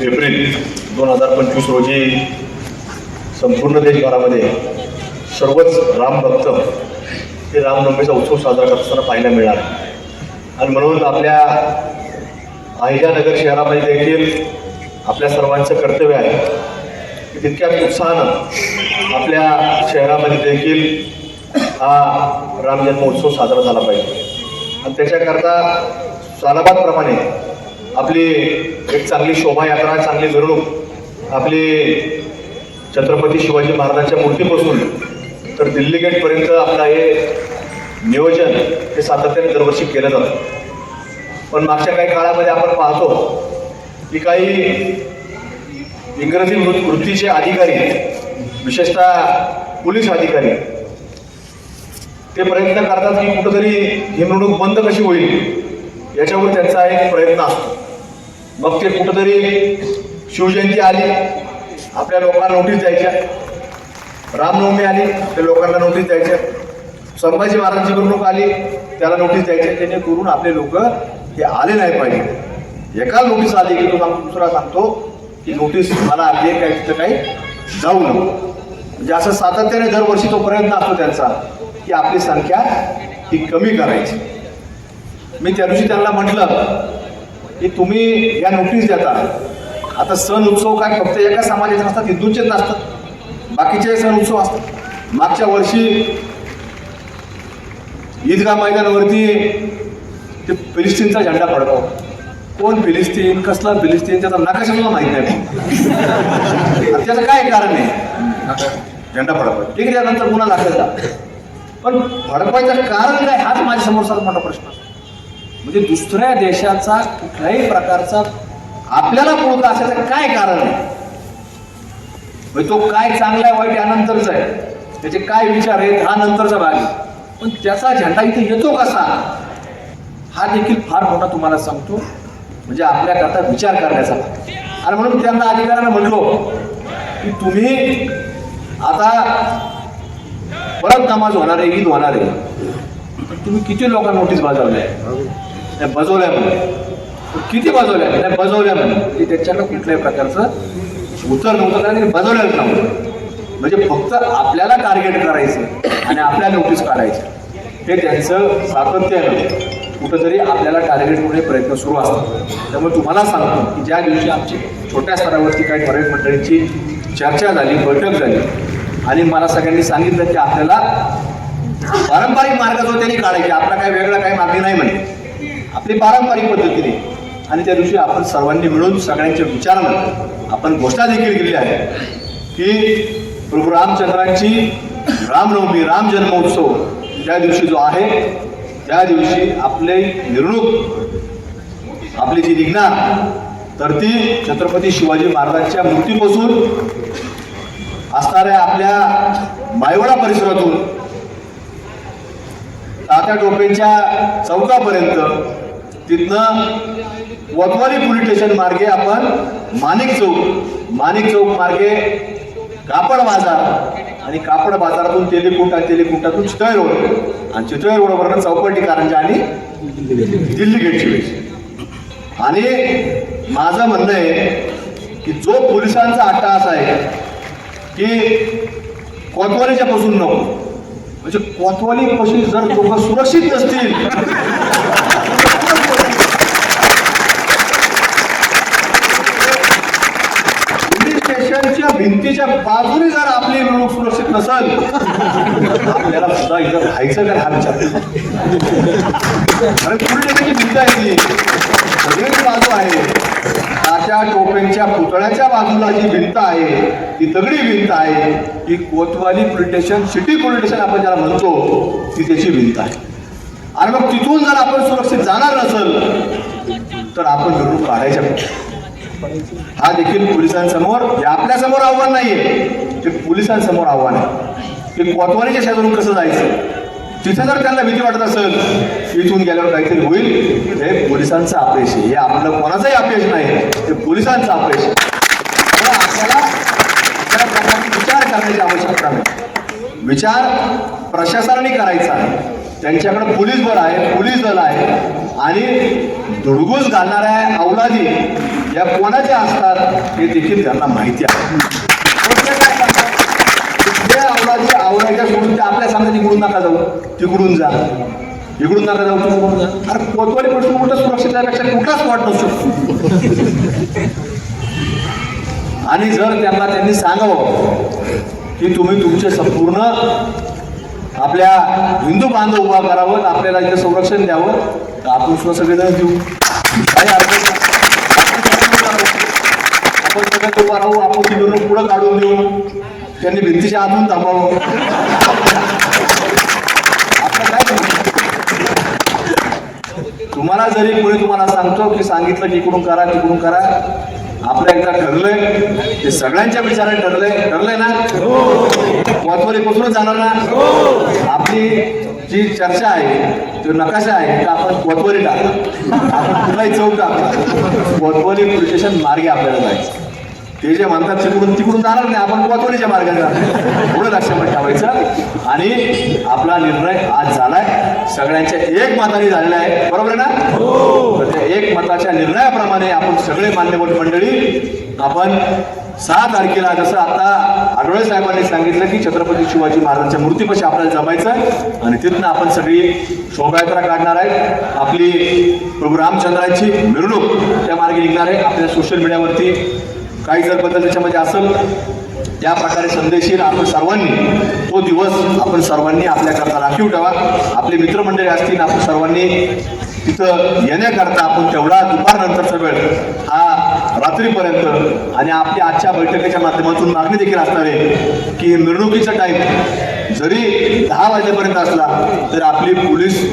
April 2025 रोजी संपूर्ण देशभरामध्ये सर्वच रामभक्त हे रामनवमीचा उत्सव साजरा करत असताना पाहायला मिळाला आणि म्हणून आपल्या अहिल्यानगर शहरामध्ये देखील आपल्या सर्वांचं कर्तव्य आहे की तितक्याच उत्साहानं आपल्या शहरामध्ये देखील हा रामजन्मोत्सव साजरा झाला पाहिजे आणि त्याच्याकरता सालाबादप्रमाणे आपली एक चांगली शोभायात्रा, चांगली मिरवणूक आपली छत्रपती शिवाजी महाराजांच्या मूर्तीपासून तर दिल्ली गेटपर्यंत आपलं हे नियोजन हे सातत्याने दरवर्षी केलं जातं. पण मागच्या काही काळामध्ये आपण पाहतो की काही इंग्रजी वृत्तीचे अधिकारी, विशेषतः पोलीस अधिकारी, ते प्रयत्न करतात की कुठंतरी ही मिरवणूक बंद कशी होईल याच्यावर त्यांचा एक प्रयत्न असतो. मग ते कुठंतरी शिवजयंती आली, आपल्या लोकांना नोटीस द्यायच्या, रामनवमी आली ते लोकांना नोटीस द्यायच्या, संभाजी महाराजांची मिरवणूक आली त्याला नोटीस द्यायच्या, जेणेकरून आपले लोक हे आले नाही पाहिजे. एका नोटीस आली की तो दुसरा सांगतो की नोटीस मला आली आहे, काही तिथं काही जाऊ नको. म्हणजे असं सातत्याने दरवर्षी तो प्रयत्न असतो त्यांचा की आपली संख्या ही कमी करायची. मी त्या दिवशी त्यांना म्हटलं की तुम्ही या नोटीस देता, आता सण उत्सव काय फक्त एका समाजाचे नसतात, हिंदूंचेच नसतात, बाकीचे सण उत्सव असतात. मागच्या वर्षी ईदगाह मैदानावरती ते फिलिस्तीनचा झेंडा फडकव. कोण फिलिस्तीन, कसला फिलिस्तीन, त्याचा नकाशा सुद्धा माहीत नाही. त्याचं काय कारण आहे झेंडा फडकवायचा? ठीक आहे, त्यानंतर पुन्हा दाखल झाला, पण फडकवायचं कारण काय हाच माझ्यासमोर सर्वात मोठा प्रश्न असतो. म्हणजे दुसऱ्या देशाचा कुठल्याही प्रकारचा आपल्याला पुळका असायचं काय कारण आहे? म्हणजे तो काय चांगला आहे वाईट यानंतरच आहे, त्याचे काय विचार आहेत हा नंतरचा भाग आहे, पण त्याचा झेंडा इथे येतो कसा हा देखील फार मोठा तुम्हाला सांगतो म्हणजे आपल्याकरता विचार करण्याचा भाग. आणि म्हणून त्यांना अधिकाऱ्यांना म्हणलो की तुम्ही आता परत नमाज होणार आहे, ईद होणार आहे, तुम्ही किती लोकांना नोटीस बजावल्या किती बजावल्या नाही बजावल्या म्हणजे त्याच्याकडे कुठल्याही प्रकारचं उत्तर नव्हतं, कारण बजावल्याच नव्हतं. म्हणजे फक्त आपल्याला टार्गेट करायचं आणि आपल्या नोटीस काढायचं हे त्यांचं सातत्यानं कुठंतरी आपल्याला टार्गेट होण्याचे प्रयत्न सुरू असतात. त्यामुळे तुम्हाला सांगतो की ज्या दिवशी आमची छोट्या स्तरावरती काही ठराविक मंडळींची चर्चा झाली, बैठक झाली आणि मला सगळ्यांनी सांगितलं की आपल्याला पारंपरिक मार्ग जो त्यांनी काढायचे, आपला काही वेगळा काही मागणी नाही म्हणे, आपली पारंपरिक पद्धतीने. आणि त्या दिवशी आपण सर्वांनी मिळून सगळ्यांच्या विचारानं आपण घोषणा देखील केली आहे की प्रभू रामचंद्रांची रामनवमी, राम जन्मोत्सव ज्या दिवशी जो आहे त्या दिवशी आपले मिरवणूक आपली जी निघणार तर ती छत्रपती शिवाजी महाराजांच्या मूर्तीपासून असणाऱ्या आपल्या मायवडा परिसरातून तात्या टोपेंच्या चौकापर्यंत, तिथनं वतवाली पोलीस स्टेशन मार्गे आपण माणिक चौक मार्गे कापड बाजार आणि कापड बाजारातून तेलीकुंटातून चितळे रोड आणि चितळे रोडवरनं चौपटी कारंजा आणि दिल्ली गेटची वेळ. आणि माझं म्हणणं आहे की जो पोलिसांचा अट्टहास आहे की कोतवालीच्या पासून नको, म्हणजे कोतवाली पासून जर लोक सुरक्षित नसतील पोलीस स्टेशनच्या भिंतीच्या बाजूने जर आपली मिरवणूक सुरक्षित नसेल आपल्याला सुद्धा इथं राहायचं काय हा विचार. कारण पोलीस स्टेशनची भिंत आहे ती सगळीच बाजू आहे, तात्या टोपेंच्या पुतळ्याच्या बाजूला जी भिंत आहे ती दगडी भिंत आहे, ही Kotwali police station, city police station आपण ज्याला म्हणतो ती त्याची भिंत आहे. आणि मग तिथून जर आपण सुरक्षित जाणार नसेल तर आपण मिरवणूक काढायच्या. हा देखील पोलिसांसमोर, आपल्या समोर आव्हान नाहीये, ते पोलिसांसमोर आव्हान आहे की कोतवालीच्या शेजारून कसं जायचं. तिथे जर त्यांना भीती वाटत असेल इथून गेल्यावर काहीतरी होईल, हे पोलिसांचं अपयश आहे. हे आपलं कोणाचंही अपयश नाही, ते पोलिसांचं अपयश आहे. आपल्याला त्या प्रकारचे विचार करण्याची आवश्यकता नाही. विचार प्रशासनाने करायचा आहे, त्यांच्याकडे पोलीस बळ आहे, पोलीस दल आहे आणि धुडगूस घालणाऱ्या अवलादी या कोणाच्या असतात हे देखील त्यांना माहिती आहे. आवडाची आवडायच्या सोडून ते आपल्या सांगतात तिकडून नका जाऊ, तिकडून जा, इकडून नका जाऊ, तिकडून जा. अरे कोतवाली पासून कुठं सुरक्षित आहे कुठला स्पॉट नसतो. आणि जर त्यांनी सांगावं की तुम्ही तुमचे संपूर्ण आपल्या हिंदू बांधव उभा करावं, तर आपल्याला इथे संरक्षण द्यावं, तर आपण सुद्धा सगळेजण देऊ, काही हरकत नाही. आपण सगळ्यात उभा राहू, आपण ती मिरवणूक पुढं काढून देऊ, त्यांनी भिंतीच्या आतून थांबावं. आपलं काय तुम्हाला जरी कोणी तुम्हाला सांगतो की सांगितलं की इकडून करा तिकडून करा, आपलं एकदा ठरलंय ते सगळ्यांच्या विचाराने ठरलंय ना, कोतवालीपासूनच जाणार ना. आपली जी चर्चा आहे तो नकाशा आहे तर आपण कोतवाली टाकला, आपण कुठलाही चौक टाकला, कोतवाली पोलीस स्टेशन मार्गे आपल्याला जायचं. ते जे म्हणतात तिकडून जाणार नाही, आपण कोतवालीच्या मार्गाने जाणार, एवढं लक्षात ठेवायचं. आणि आपला निर्णय आज झालाय, सगळ्यांच्या एक मताने झालेला आहे, बरोबर आहे ना. त्या एक मताच्या निर्णयाप्रमाणे आपण सगळे मान्यवर मंडळी आपण 6 तारखेला जसं आता आढळराव साहेबांनी सांगितलं की छत्रपती शिवाजी महाराजांच्या मूर्तीपाशी आपल्याला जमायचं आणि तिथनं आपण सगळी शोभायात्रा काढणार आहे. आपली प्रभू रामचंद्रांची मिरवणूक त्या मार्गे निघणार आहे. आपल्या सोशल मीडियावरती काही जर बदल त्याच्यामध्ये असेल त्या प्रकारे संदेश येईल. आपण सर्वांनी तो दिवस आपण सर्वांनी आपल्याकरता राखीव ठेवा. आपले मित्रमंडळी असतील, आपण सर्वांनी तिथं येण्याकरता आपण तेवढा दुपारनंतरचा वेळ हा रात्रीपर्यंत, आणि आपल्या आजच्या बैठकीच्या माध्यमातून मागणी देखील असणार आहे की मिरवणुकीचा टाईम जरी 10 वाजेपर्यंत असला तर आपली पोलीस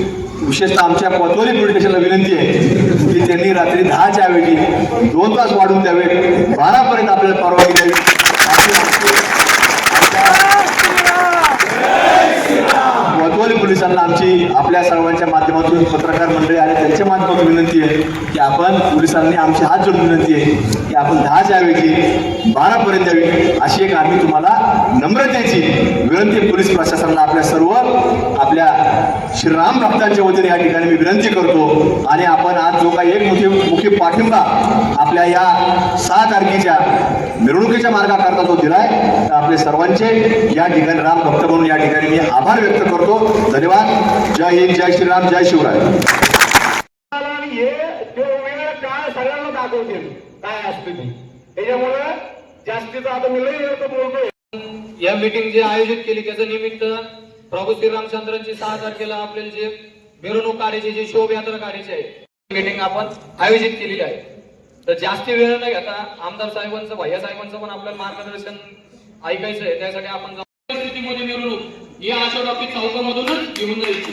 विशेषतः आमच्या कोतवाली पोलीस स्टेशनला विनंती आहे की त्यांनी रात्री 10च्या ऐवजी 2 तास वाढवून द्यावे, 12पर्यंत आपल्याला परवानगी द्यावी. कोतवाली पोलिसांना आमची आपल्या सर्वांच्या माध्यमातून पत्रकार मंडळी आणि त्यांच्या माध्यमातून विनंती आहे की आपण पोलिसांनी आमची हात जोडून विनंती आहे की आपण 10च्या ऐवजी 12पर्यंत द्यावी, अशी एक आम्ही तुम्हाला नम्रतेची विनंती पोलीस प्रशासनाला आपल्या सर्व आपल्या श्रीराम भक्तांच्या वतीने या ठिकाणी मी विनंती करतो. आणि आपण आज जो काही एक मुख्य पाठिंबा आपल्या या 6 तारखेच्या मिरवणुकीच्या मार्गाकरता जो दिलाय, तर आपले सर्वांचे या ठिकाणी राम भक्त म्हणून या ठिकाणी मी आभार व्यक्त करतो. धन्यवाद. जय हिंद, जय श्रीराम, जय शिवराय. हे जो वेळ काळ सगळ्यांना दाखवतील काय असते ती, त्याच्यामुळे जास्तीचा आता मी लई बोलतोय. या मीटिंग जे आयोजित केली त्याचं निमित्त प्रभू श्रीरामचंद्रांची 6 तारखेला आपल्याला जे मिरवणूक काढायची, जी शोभायात्रा काढायची आहे, मीटिंग आपण आयोजित केलेली आहे. तर जास्ती वेळ न घेता आमदार साहेबांचं, भैया साहेबांचं पण आपल्याला मार्गदर्शन ऐकायचं आहे. त्यासाठी आपण परिस्थितीमध्ये मिरवणूक या आशा चौकामधूनच घेऊन जायची.